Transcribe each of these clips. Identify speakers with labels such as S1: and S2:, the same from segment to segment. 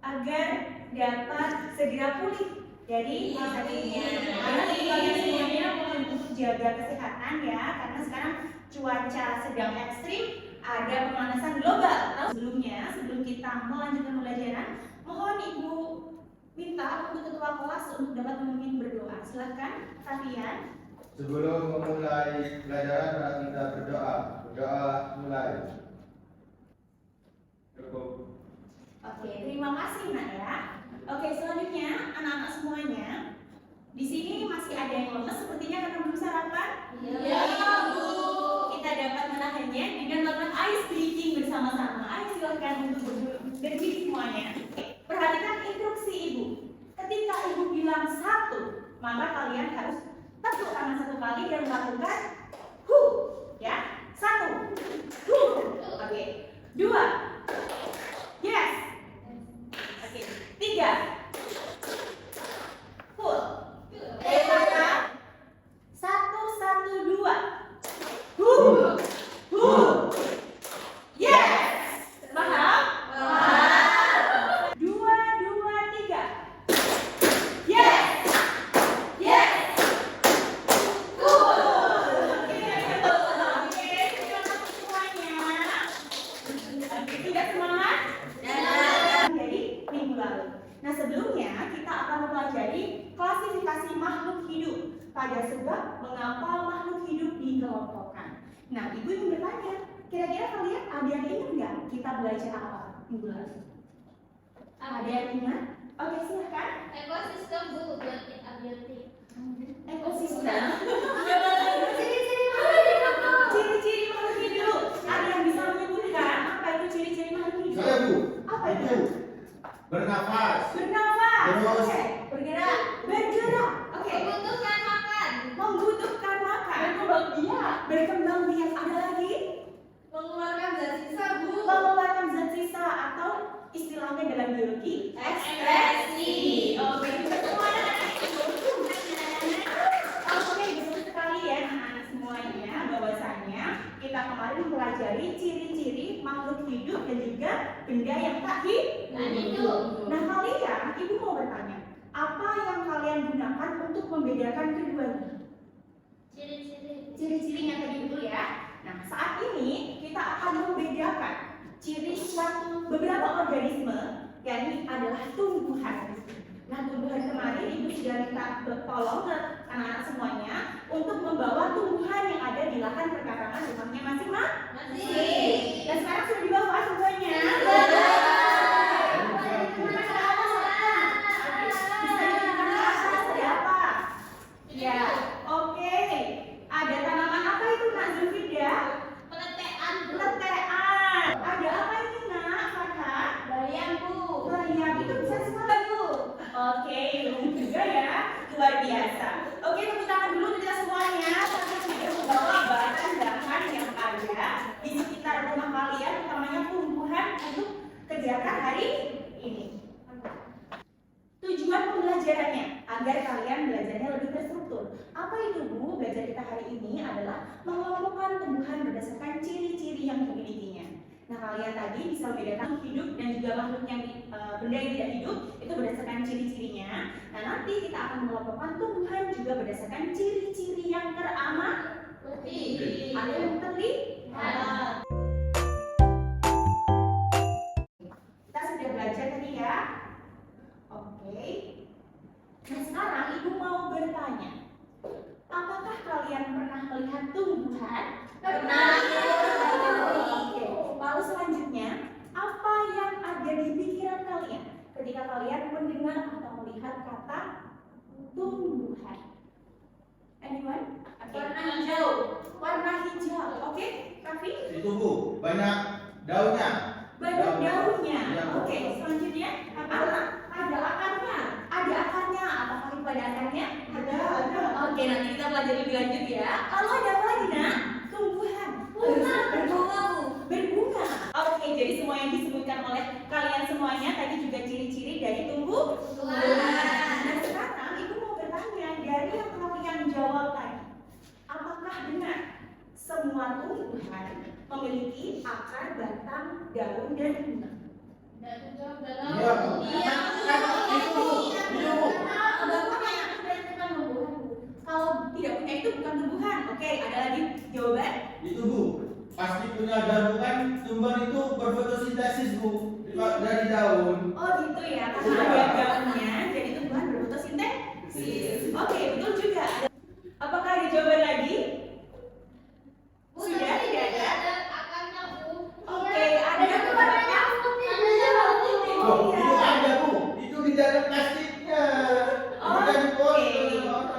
S1: agar dapat segera pulih. Jadi kalian semuanya mohon untuk jaga kesehatan ya, karena sekarang cuaca sedang ekstrim, ada pemanasan global. Sebelum kita melanjutkan pembelajaran, mohon Ibu minta untuk ketua kelas untuk dapat memimpin berdoa. Silakan, Safian.
S2: Sebelum memulai pelajaran, mari kita berdoa. Berdoa mulai. Cukup.
S1: Oke, terima kasih Nak ya. Oke, selanjutnya anak-anak semuanya. Di sini masih ada yang lemes sepertinya karena belum sarapan.
S3: Iya, Bu.
S1: Kita dapat menahannya dengan melakukan ice breathing bersama-sama. Ayo silakan untuk berdiri semuanya. Perhatikan instruksi Ibu. Ketika Ibu bilang 1, maka kalian harus tepuk tangan 1 kali dan melakukan hu, ya. 1, hu. Oke. 2, yes. Oke. 3, full. Maka 1, 1, 2. Hu, hu. Yes. Paham?
S3: Paham.
S1: 2, 2, 3. Yes. Yes. Cool. Oke, semangat semuanya. Tidak semangat? Jadi minggu lalu. Nah, sebelumnya kita akan mempelajari klasifikasi makhluk hidup pada sebab mengapa makhluk hidup dikelompokkan. Nah, Ibu ingin bertanya, kira-kira kalian ada yang ingat nggak kita belajar apa minggu lalu? Ada yang ingat? Oke, silakan.
S3: Ekosistem, Bu, abiotik.
S1: Ekosistem.
S3: Ciri-ciri
S1: Ciri-ciri makhluk hidup. Ada yang bisa menyebutkan apa itu ciri-ciri makhluk hidup?
S2: Saya, Bu.
S1: Apa itu?
S2: Bernafas.
S1: Bernafas.
S2: Terus.
S1: Oke.
S3: bergerak,
S1: Bergerak. Oke.
S3: membutuhkan makan,
S1: Membutuhkan makan. Berkembang biak. Ada lagi?
S3: mengeluarkan zat sisa, Bu.
S1: Mengeluarkan zat sisa atau istilahnya dalam biologi
S3: Ekspresi.
S1: Oke, kita semuanya Oke, betul sekali ya anak-anak semuanya, bahwasanya kita kemarin mempelajari ciri-ciri makhluk hidup dan juga benda yang tak
S3: hidup.
S1: Nah, kalian, Ibu mau bertanya, apa yang kalian gunakan untuk membedakan keduanya?
S3: Ciri-ciri.
S1: Ciri-cirinya tadi dulu ya. Nah, saat ini kita akan membedakan ciri suatu beberapa organisme, yakni adalah tumbuhan. Nah, tumbuhan kemarin Ibu sudah minta tolong ke anak-anak semuanya untuk membawa tumbuhan yang ada di lahan perkarangan rumahnya masing-masing. Dan sekarang sudah dibawa semuanya. Ya, oke. Ada tanaman apa itu Nak Zulfida?
S3: Peletean, Bu.
S1: Letean. Ada apa ini Nak Farhan?
S3: Bayam, Bu.
S1: Bayam itu bisa semua Bu. Oke, ilmu juga ya. Luar biasa. Oke, tepuk tangan dulu kita semuanya. Karena sudah membawa bahan-bahan yang ada di sekitar rumah kalian, utamanya tumbuhan untuk kegiatan hari ini. Tujuan pembelajarannya agar kalian belajarnya lebih terstruktur. Apa itu Bu? Belajar kita hari ini adalah mengelompokkan tumbuhan berdasarkan ciri-ciri yang dimilikinya. Nah, kalian tadi bisa membedakan hidup dan juga makhluk yang benda yang tidak hidup itu berdasarkan ciri-cirinya. Nah, nanti kita akan mengelompokkan tumbuhan juga berdasarkan ciri-ciri yang teramati. Ada yang terlihat. Kita sudah belajar tadi ya. Oke. Nah, sekarang Ibu mau bertanya, apakah kalian pernah melihat tumbuhan?
S3: Pernah.
S1: Oke. Lalu selanjutnya, apa yang ada di pikiran kalian ketika kalian mendengar atau melihat kata tumbuhan? Anyone? Oke.
S3: Warna hijau.
S1: Warna hijau. Oke, Raffi?
S2: Itu, Bu. Banyak daunnya.
S1: Banyak daunnya.
S2: Iya, Bu.
S1: Oke, selanjutnya apa? Ada akarnya. Ada akarnya. Apakah itu ada akarnya? Ada. Oke, nanti kita pelajari lebih lanjut ya. Lalu ada apa lagi Nak? Tumbuhan.
S3: Bunga, berbunga, Bu.
S1: Berbunga. Oke, jadi semua yang disebutkan oleh kalian semuanya tadi juga ciri-ciri dari tumbuhan. Nah, sekarang Ibu mau bertanya dari yang kalian jawab tadi, apakah benar semua tumbuhan memiliki akar, batang, daun, dan bunga?
S3: Dan jawab dalam.
S2: Iya, Bu. daun.
S1: Oh gitu ya, karena ada daunnya, jadi tumbuhan berfotosintesis. Oke, betul juga. Apakah ada jawaban lagi?
S3: Bu,
S1: Sudah
S3: tadi
S1: tidak ada?
S3: ada akarnya, Bu.
S1: Oke, ada beberapa.
S2: Oh, itu ada Bu, itu di dalam plastiknya. Bukan di botol.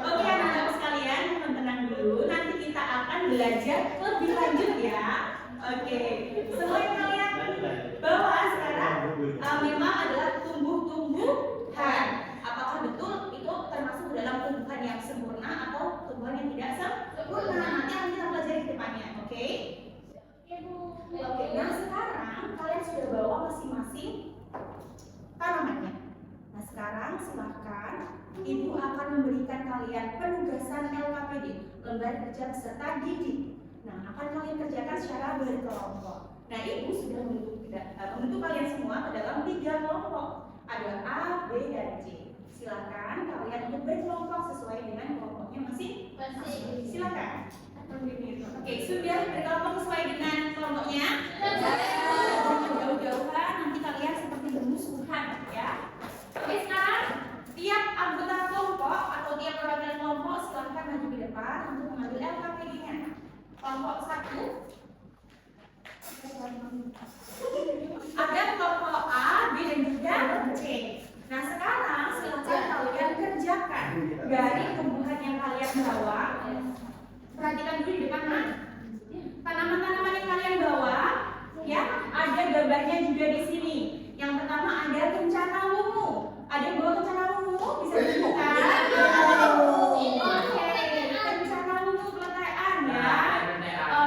S1: Oke, anak-anak sekalian, tenang dulu. Nanti kita akan belajar lebih lanjut ya. Oke, semua yang kalian bawa sekarang memang adalah tumbuh-tumbuhan. Apakah betul itu termasuk dalam tumbuhan yang sempurna atau tumbuhan yang tidak sempurna? Nanti akan kita pelajari ke depannya, oke? Oke, nah sekarang kalian sudah bawa masing-masing tanamannya. Nah sekarang silahkan Ibu akan memberikan kalian penugasan LKPD, lembar kerja peserta didik. Nah akan kalian kerjakan secara berkelompok. Nah Ibu sudah membentuk kalian semua ke dalam 3 kelompok. Ada A, B, dan C. Silahkan kalian untuk berkelompok sesuai dengan kelompoknya masing-masing. Silahkan. Oke, sudah berkelompok sesuai dengan kelompoknya? Jauh-jauhan, nanti kalian seperti bermusuhan ya. Oke, sekarang tiap anggota kelompok atau tiap perwakilan kelompok silahkan maju ke depan untuk mengambil LKPD-nya. Kelompok 1 ada kelompok A, B, dan juga C. Nah sekarang silahkan kalian kerjakan dari tumbuhan yang kalian bawa. Perhatikan dulu di depan tanaman-tanaman yang kalian bawa, ya ada gambarnya juga di sini. Yang pertama ada kencana wungu. Ada yang bawa kencana wungu? Bisa dibuka? Oke, kencana wungu peletean ya.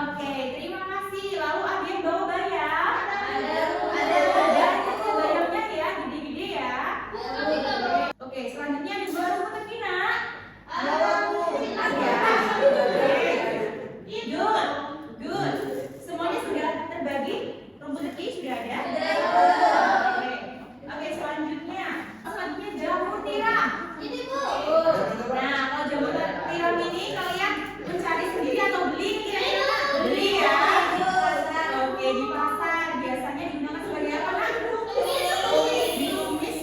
S1: Oke, terima kasih. Lalu ada yang bawa bayam? Ada. Bayamnya ya, gede-gede ya. Oke, selanjutnya ada bawa rumput tegina. Ada. Good. Semuanya sudah terbagi? Rumput teki sudah ada? Oke, selanjutnya jamur tiram.
S3: Ini, Bu.
S1: Nah, kalau jamur tiram ini kalian mencari sendiri atau beli kira-kira? Beli ya. Oke, di pasar biasanya digunakan sebagai apa? Ditumis.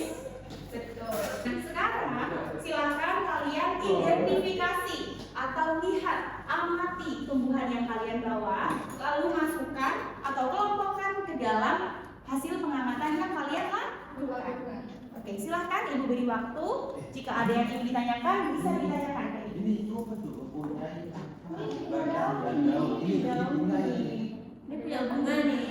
S1: Betul. Nah, sekarang silakan kalian identifikasi atau lihat, amati tumbuhan yang kalian bawa, lalu masukkan atau kelompokkan ke dalam hasil pengamatan yang kalian lakukan. Oke, silahkan Ibu beri waktu. Jika ada yang ingin ditanyakan, bisa ditanyakan.
S2: Ini apa tuh? Bunga ini.
S1: Ini punya bunga nih.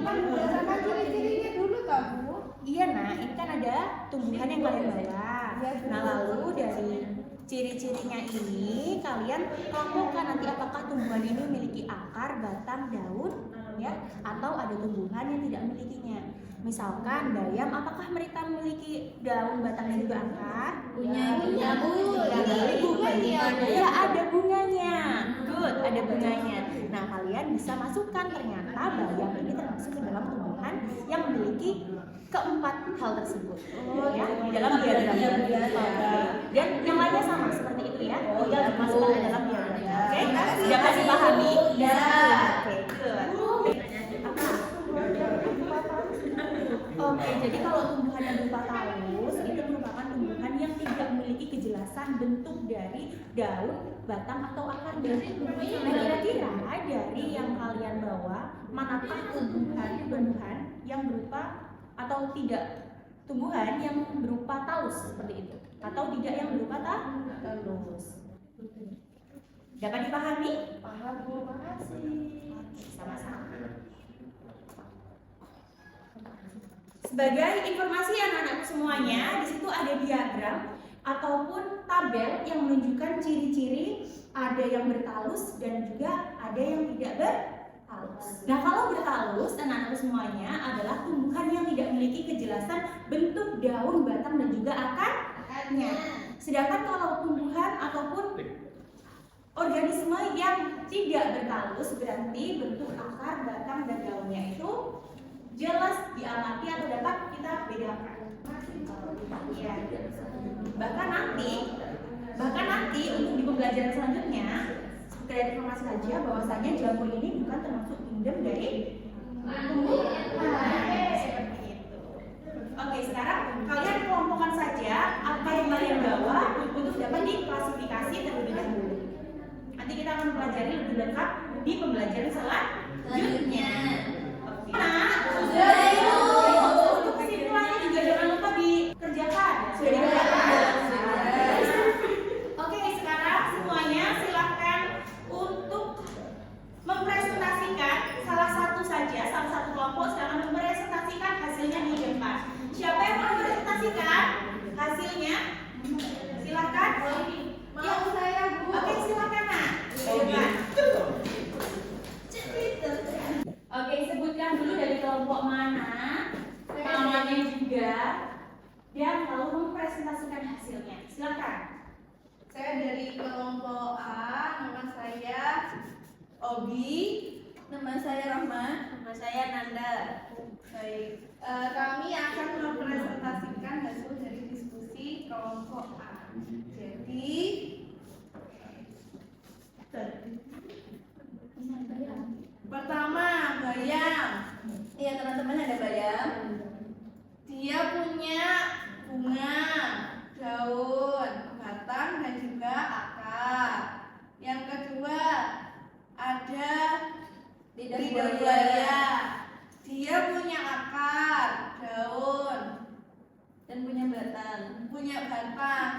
S4: Berdasarkan ciri-cirinya dulu tak Bu?
S1: Iya nah, ini kan ada tumbuhan yang kalian bawa. Nah lalu dari ciri-cirinya ini kalian kelompokkan nanti apakah tumbuhan ini memiliki akar, batang, daun, ya, atau ada tumbuhan yang tidak memilikinya. Misalkan bayam, apakah mereka memiliki daun, batang, dan juga akar?
S3: Punya, Bu.
S1: Ya ada bunganya. Good, ada bunganya. Nah kalian bisa masukkan ternyata bayam ini termasuk ke dalam tumbuhan yang memiliki keempat hal tersebut, ya, di dalam diagramnya. Dan yang lainnya sama seperti itu ya, tinggal dimasukkan ke dalam diagramnya. Oke, dapat dipahami? Oke, good. Oke, jadi kalau tumbuhan yang berupa talus itu merupakan tumbuhan yang tidak memiliki kejelasan bentuk dari daun, batang atau akarnya. Nah, kira-kira dari yang kalian bawa, manakah tumbuhan yang berupa atau tidak tumbuhan yang berupa talus seperti itu, atau tidak yang berupa talus? Dapat dipahami?
S4: Paham Bu, makasih.
S1: Sama-sama. Sebagai informasi anak-anak semuanya, di situ ada diagram ataupun tabel yang menunjukkan ciri-ciri ada yang bertalus dan juga ada yang tidak bertalus. Nah, kalau bertalus anak-anak semuanya adalah tumbuhan yang tidak memiliki kejelasan bentuk daun, batang, dan juga akarnya. Sedangkan kalau tumbuhan ataupun organisme yang tidak bertalus berarti bentuk akar, batang, dan daunnya itu jelas diamati atau dapat kita bedakan. Ya. Bahkan nanti untuk di pembelajaran selanjutnya sekedar informasi saja bahwasanya jamur ini bukan termasuk kingdom dari tumbuhan seperti itu. Oke, sekarang kalian kelompokkan saja apa yang kalian bawa untuk dapat diklasifikasi terlebih dahulu. Nanti kita akan pelajari lebih lengkap di pembelajaran selanjutnya. Oke. Nah, sudah itu. Untuk kesimpulannya juga jangan lupa dikerjakan. Sudah dikerjakan? Oke, sekarang semuanya silakan untuk mempresentasikan salah satu kelompok sedang mempresentasikan hasilnya di depan. Siapa yang mau mempresentasikan hasilnya? Silakan.
S4: Mau saya, Bu.
S1: Oke, silakan, Nak. Di depan. Oke, sebutkan dulu dari kelompok mana, namanya juga, dan lalu mempresentasikan hasilnya. Silakan.
S4: Saya dari kelompok A, nama saya Obi, nama saya Rahma, nama saya Nanda. Baik, kami akan mempresentasikan hasil dari diskusi kelompok A. Jadi, pertama bayam. Iya teman-teman, ada bayam. Dia punya bunga, daun, batang dan juga akar. Yang kedua ada lidah buaya. Dia punya akar, daun dan punya batang.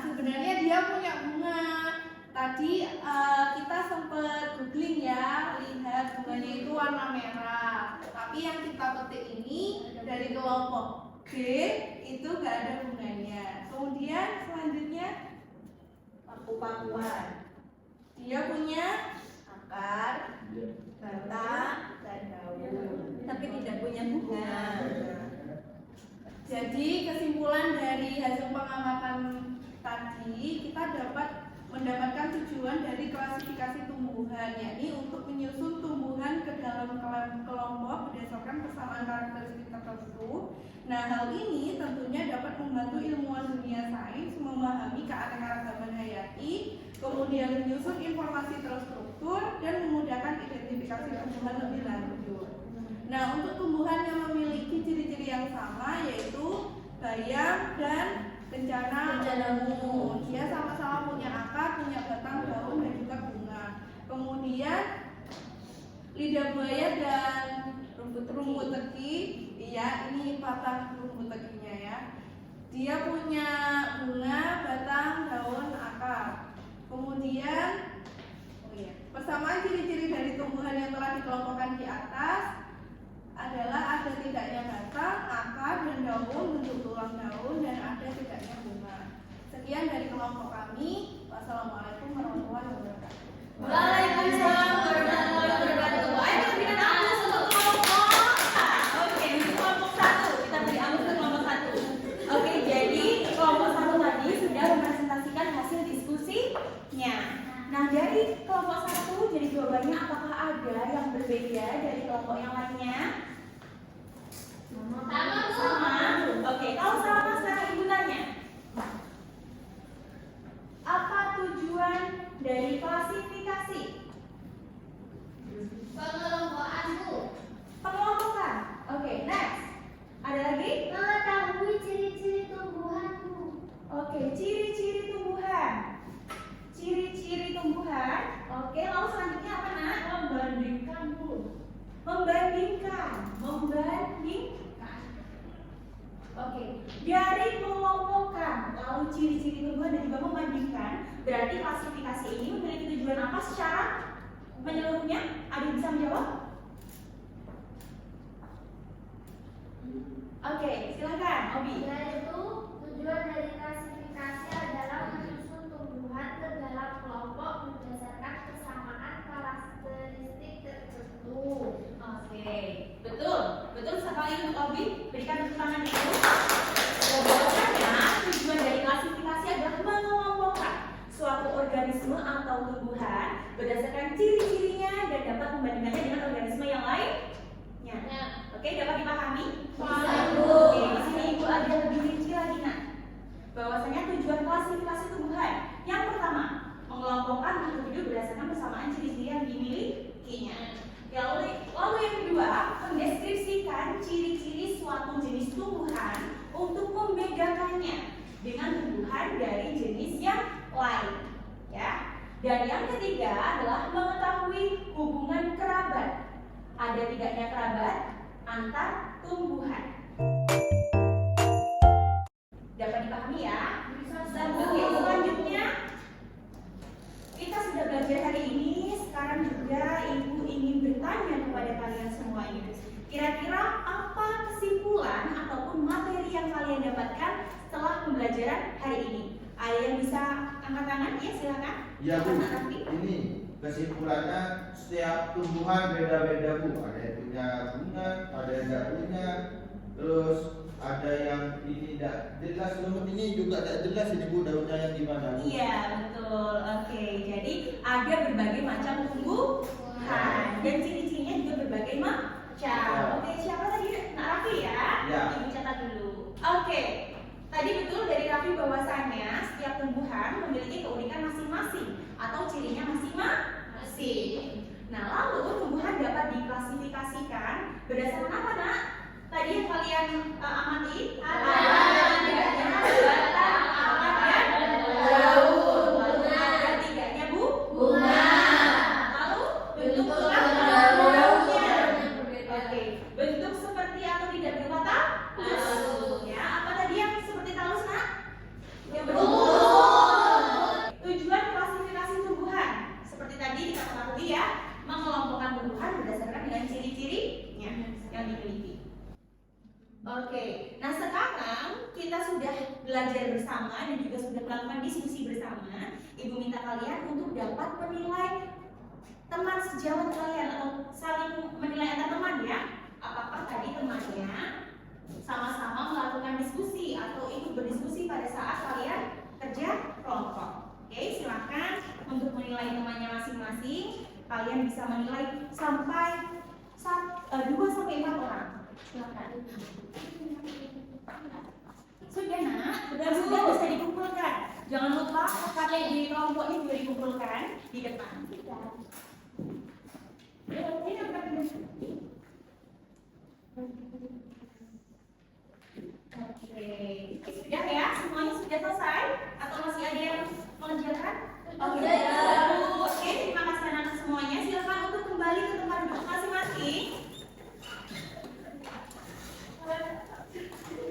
S4: Sebenarnya dia punya bunga. Tadi kita sempat googling ya, lihat bunganya itu warna merah. Tapi yang kita petik ini dari kelompok B itu gak ada bunganya. Kemudian selanjutnya paku-pakuan. Dia punya akar, batang, dan daun, tapi tidak punya bunga. Jadi kesimpulan dari hasil pengamatan tadi, kita dapat mendapatkan tujuan dari klasifikasi tumbuhan, yakni untuk menyusun tumbuhan ke dalam kelompok berdasarkan persamaan karakteristik tertentu. Nah, hal ini tentunya dapat membantu ilmuwan dunia sains memahami keanekaragaman hayati, kemudian menyusun informasi terstruktur dan memudahkan identifikasi tumbuhan lebih lanjut. Nah, untuk tumbuhan yang memiliki ciri-ciri yang sama yaitu bayam dan kencana ungu. Dia sama-sama punya akar, punya batang, daun dan juga bunga. Kemudian lidah buaya dan rumput teki, iya ini batang rumput tekinya ya. Dia punya bunga, batang, daun, akar. Kemudian persamaan ciri-ciri dari tumbuhan yang telah dikelompokkan di atas adalah ada tidaknya batang, akar, dan daun, bentuk tulang daun, dan ada tidaknya bunga. Sekian dari kelompok kami. Wassalamualaikum warahmatullahi wabarakatuh.
S1: Waalaikumsalam warahmatullahi wabarakatuh. Ayo kita berikan aplaus untuk kelompok A. Oke, untuk kelompok 1 kita beri aplaus untuk kelompok 1. Oke, jadi kelompok 1 tadi sudah mempresentasikan hasil diskusinya. Nah, dari kelompok 1 jadi jawabannya apakah ada yang berbeda dari kelompok yang lainnya? Sama. Oke, kalau sama sekarang Ibu tanya. Apa tujuan dari klasifikasi?
S3: Pengelompokan, Bu.
S1: Pengelompokan. Oke, next. Ada lagi?
S3: Mengetahui ciri-ciri tumbuhan, Bu.
S1: Oke, ciri-ciri tumbuhan. Ciri-ciri tumbuhan. Oke, lalu selanjutnya apa, Nak?
S3: Membandingkan, Bu.
S1: Membandingkan. Oke, dari mengelompokkan lalu ciri-ciri tumbuhan dan juga membandingkan, berarti klasifikasi ini memiliki tujuan apa secara menyeluruhnya? Ada yang bisa menjawab? Oke, silakan, Obi.
S3: Yaitu tujuan dari klasifikasi adalah menyusun tumbuhan ke dalam kelompok berdasarkan kesamaan karakteristik tertentu.
S1: Oke, betul sekali untuk Obi. Berikan tepuk tangan dulu. Bahwasanya tujuan dari klasifikasi adalah mengelompokkan suatu organisme atau tumbuhan berdasarkan ciri-cirinya dan dapat membandingkannya dengan organisme yang lainnya. Oke, dapat dipahami? Oke, di sini Ibu ada lebih rinci lagi, Nak. Bahwasanya tujuan klasifikasi tumbuhan yang pertama mengelompokkan individu berdasarkan persamaan ciri-ciri yang dimilikinya. Lalu yang kedua, mendeskripsikan ciri-ciri suatu jenis tumbuhan untuk Dan yang ketiga adalah mengetahui hubungan kerabat. Ada tidaknya kerabat antar tumbuhan. Dapat dipahami ya? Oke, selanjutnya kita sudah belajar hari ini. Sekarang juga Ibu ingin bertanya kepada kalian semuanya. Kira-kira apa kesimpulan ataupun materi yang kalian dapatkan setelah pembelajaran hari ini? Ada yang bisa angkat tangan? Ya, silakan.
S2: Ya Bu,
S1: Anak Rafi.
S2: ini kesimpulannya setiap tumbuhan beda-beda Bu. Ada yang punya bunga, ada yang tidak punya. Terus ada yang ini tidak jelas, lumut ini juga tidak jelas ini Bu, daunnya yang gimana Bu?
S1: Iya, betul. Oke, jadi ada berbagai macam tumbuhan dan ciri-cirinya juga berbagai macam. Oke, siapa tadi? Nak Rafi ya?
S2: Ya.
S1: Ibu catat dulu. Oke, tadi betul dari Rafi bahwasannya setiap tumbuhan memiliki keunikan masing-masing atau cirinya masing-masing. Nah, lalu tumbuhan dapat diklasifikasikan berdasarkan apa, Nak? Tadi yang kalian amati? Tidaknya batang, akar, dan daun. Lalu ada tidaknya bunga. Lalu bentuk tulang daunnya. Oke, bentuk seperti atau tidak berupa talus. Ya, apa tadi yang seperti talus, Nak? Yang betul. Tujuan klasifikasi tumbuhan seperti tadi kita ketahui ya, mengelompokkan tumbuhan berdasarkan dengan ciri-cirinya yang dimiliki. Oke, nah sekarang kita sudah belajar bersama dan juga sudah melakukan diskusi bersama. Ibu minta kalian untuk dapat menilai teman sejawat kalian atau saling menilai antar teman ya. Apakah tadi temannya sama-sama melakukan diskusi atau ikut berdiskusi pada saat kalian kerja kelompok. Oke, silakan untuk menilai temannya masing-masing. Kalian bisa menilai sampai 2 sampai 4 orang. Silakan. Sudah Nak, sudah bisa dikumpulkan. Jangan lupa kakak di kelompoknya juga dikumpulkan di depan. Oke, sudah ya? Semuanya sudah selesai? Atau masih ada yang mengerjakan? Oke, oke, terima kasih anak semuanya. Silakan untuk kembali ke tempat duduk masing-masing.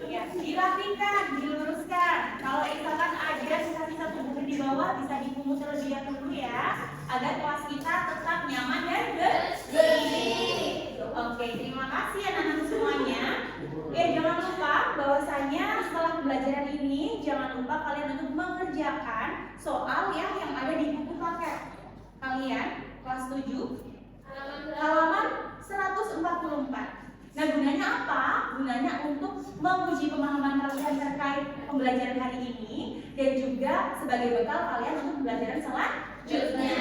S1: Ya, dirapikan, diluruskan. Kalau misalkan ada sisa-sisa tumbuhan di bawah bisa dipungut terlebih dahulu ya, agar kelas kita tetap nyaman dan bersih. Oke, terima kasih anak-anak semuanya. Jangan lupa bahwasanya setelah pembelajaran ini jangan lupa kalian untuk mengerjakan soal ya yang ada di buku paket kalian kelas 7 halaman 144. Nah, gunanya apa? Gunanya untuk menguji pemahaman kalian terkait pembelajaran hari ini dan juga sebagai bekal kalian untuk pembelajaran selanjutnya.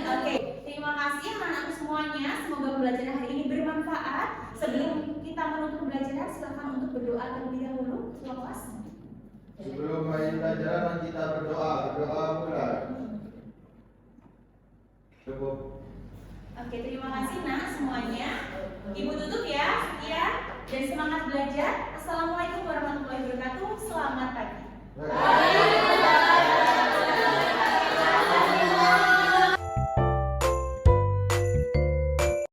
S1: Oke, terima kasih anak-anak semuanya. Semoga pembelajaran hari ini bermanfaat. Sebelum kita menutup pembelajaran, silakan untuk berdoa terlebih dahulu. Kelas.
S2: Sebelum mulai pelajaran kita berdoa mulai. Cukup.
S1: Oke, terima kasih Nak semuanya. Ibu